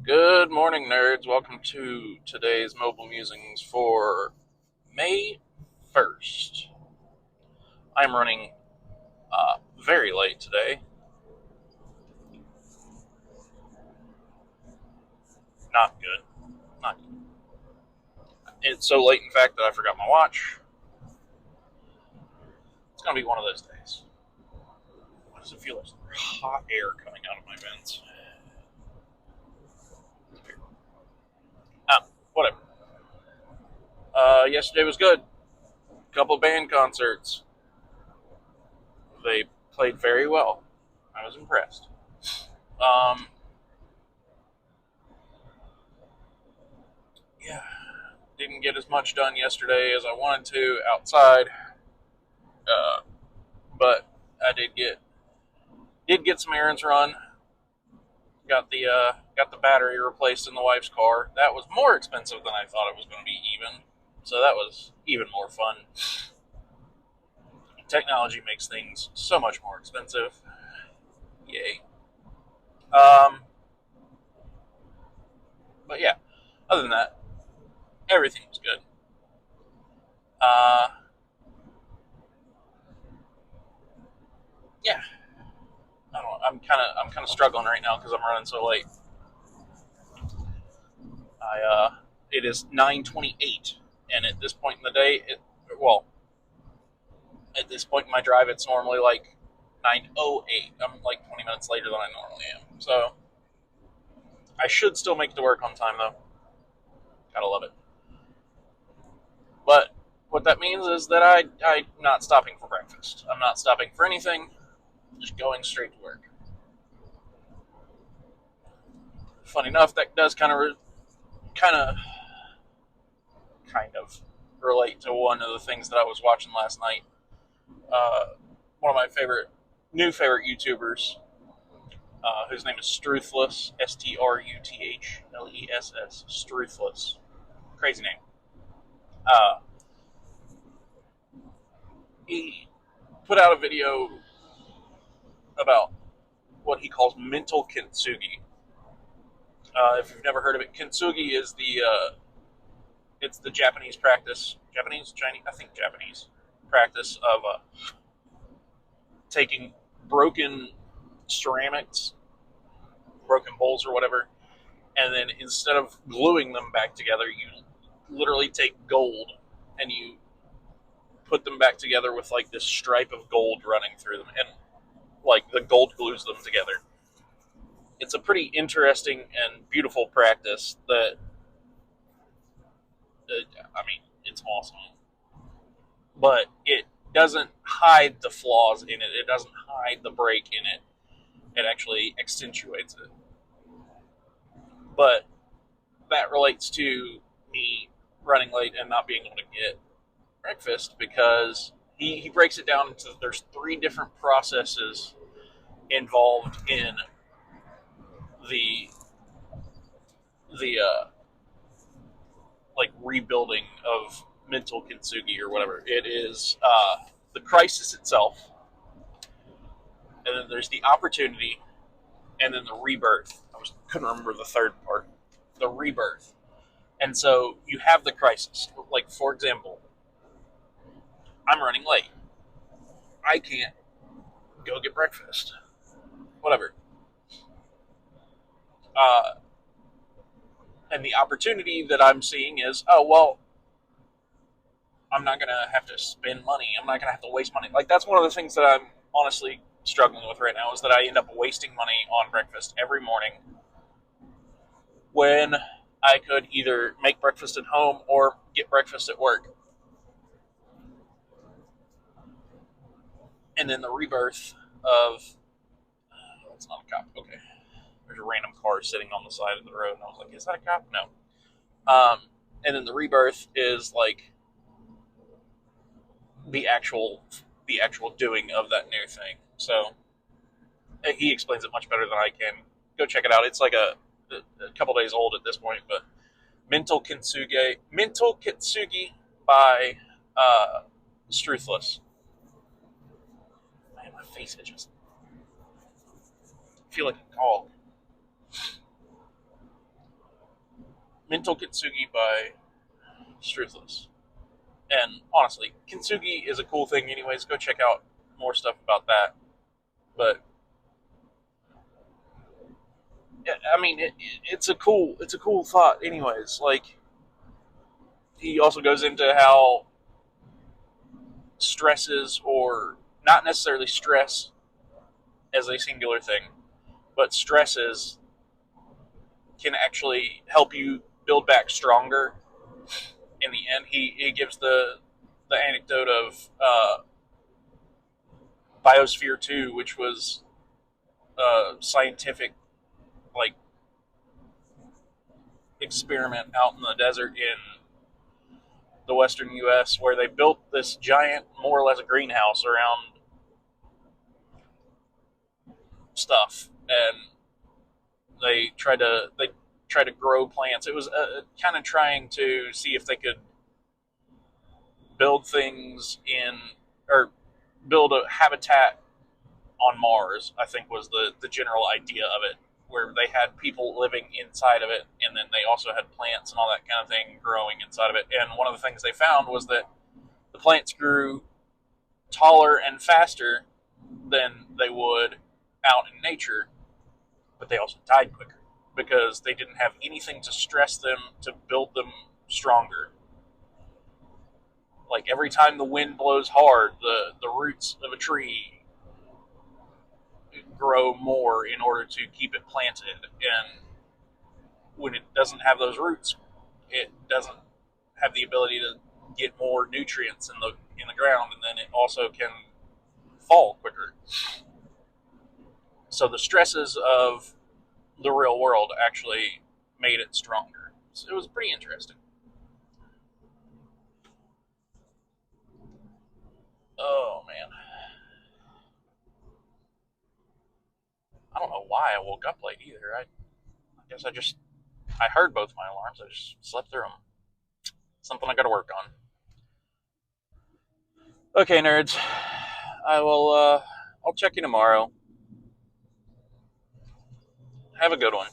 Good morning, nerds. Welcome to today's mobile musings for May 1st. I'm running very late today. Not good. Not good. It's so late, in fact, that I forgot my watch. It's going to be one of those days. Why does it feel like hot air coming out of my vents? Whatever. Yesterday was good. Couple band concerts. They played very well. I was impressed. Um, yeah, didn't get as much done yesterday as I wanted to outside, uh, but I did get some errands run. Got the battery replaced in the wife's car. That was more expensive than I thought it was going to be, even. So that was even more fun. Technology makes things so much more expensive. Yay. Um, but yeah, other than that, everything was good. Uh, yeah, I don't know. I'm kind of struggling right now because I'm running so late. It is 9:28, and at this point in the day, well, at this point in my drive, it's normally like 9:08. I'm like 20 minutes later than I normally am. So I should still make it to work on time, though. Gotta love it. But what that means is that I'm not stopping for breakfast. I'm not stopping for anything. Just going straight to work. Funny enough, that does kind of, kind of relate to one of the things that I was watching last night. Uh, One of my new favorite YouTubers, whose name is Struthless, Struthless, Struthless. Crazy name. Uh, he put out a video about what he calls Mental Kintsugi. If you've never heard of it, Kintsugi is it's the Japanese practice, Japanese, Chinese, I think Japanese practice of taking broken ceramics, broken bowls or whatever, and then instead of gluing them back together, you literally take gold and you put them back together with like this stripe of gold running through them, and like the gold glues them together. It's a pretty interesting and beautiful practice that, I mean, it's awesome. But it doesn't hide the flaws in it. It doesn't hide the break in it. It actually accentuates it. But that relates to me running late and not being able to get breakfast because he breaks it down into there's three different processes involved in the the like rebuilding of mental kintsugi or whatever. It is the crisis itself, and then there's the opportunity, and then the rebirth. Couldn't remember the third part. The rebirth. And so you have the crisis. Like, for example, I'm running late. I can't go get breakfast. Whatever. Uh, and the opportunity that I'm seeing is, oh, well, I'm not going to have to spend money. I'm not going to have to waste money. Like, that's one of the things that I'm honestly struggling with right now is that I end up wasting money on breakfast every morning when I could either make breakfast at home or get breakfast at work. And then the rebirth of, it's not a cop. Okay. There's a random car sitting on the side of the road, and I was like, is that a cop? No. And then the rebirth is like the actual doing of that new thing. So he explains it much better than I can. Go check it out. It's like a couple days old at this point, but Mental Kintsugi by Struthless. Man, my face itches. I feel like a dog. Mental Kintsugi by Struthless. And honestly, Kintsugi is a cool thing, anyways. Go check out more stuff about that. But I mean, it's a cool thought, anyways. Like he also goes into how stresses, or not necessarily stress as a singular thing, but stresses can actually help you build back stronger. In the end, he gives the anecdote of Biosphere 2, which was a scientific like experiment out in the desert in the western U.S. where they built this giant, more or less, a greenhouse around stuff, and they tried to grow plants. It was kind of trying to see if they could build things in, or build a habitat on Mars. I think was the general idea of it, where they had people living inside of it, and then they also had plants and all that kind of thing growing inside of it. And one of the things they found was that the plants grew taller and faster than they would out in nature, but they also died quicker because they didn't have anything to stress them to build them stronger. Like every time the wind blows hard, the roots of a tree grow more in order to keep it planted. And when it doesn't have those roots, it doesn't have the ability to get more nutrients in the ground, and then it also can fall quicker. So the stresses of the real world actually made it stronger. So it was pretty interesting. Oh man, I don't know why I woke up late either. I guess I heard both my alarms. I just slept through them. Something I got to work on. Okay, nerds. I will. I'll check you tomorrow. Have a good one.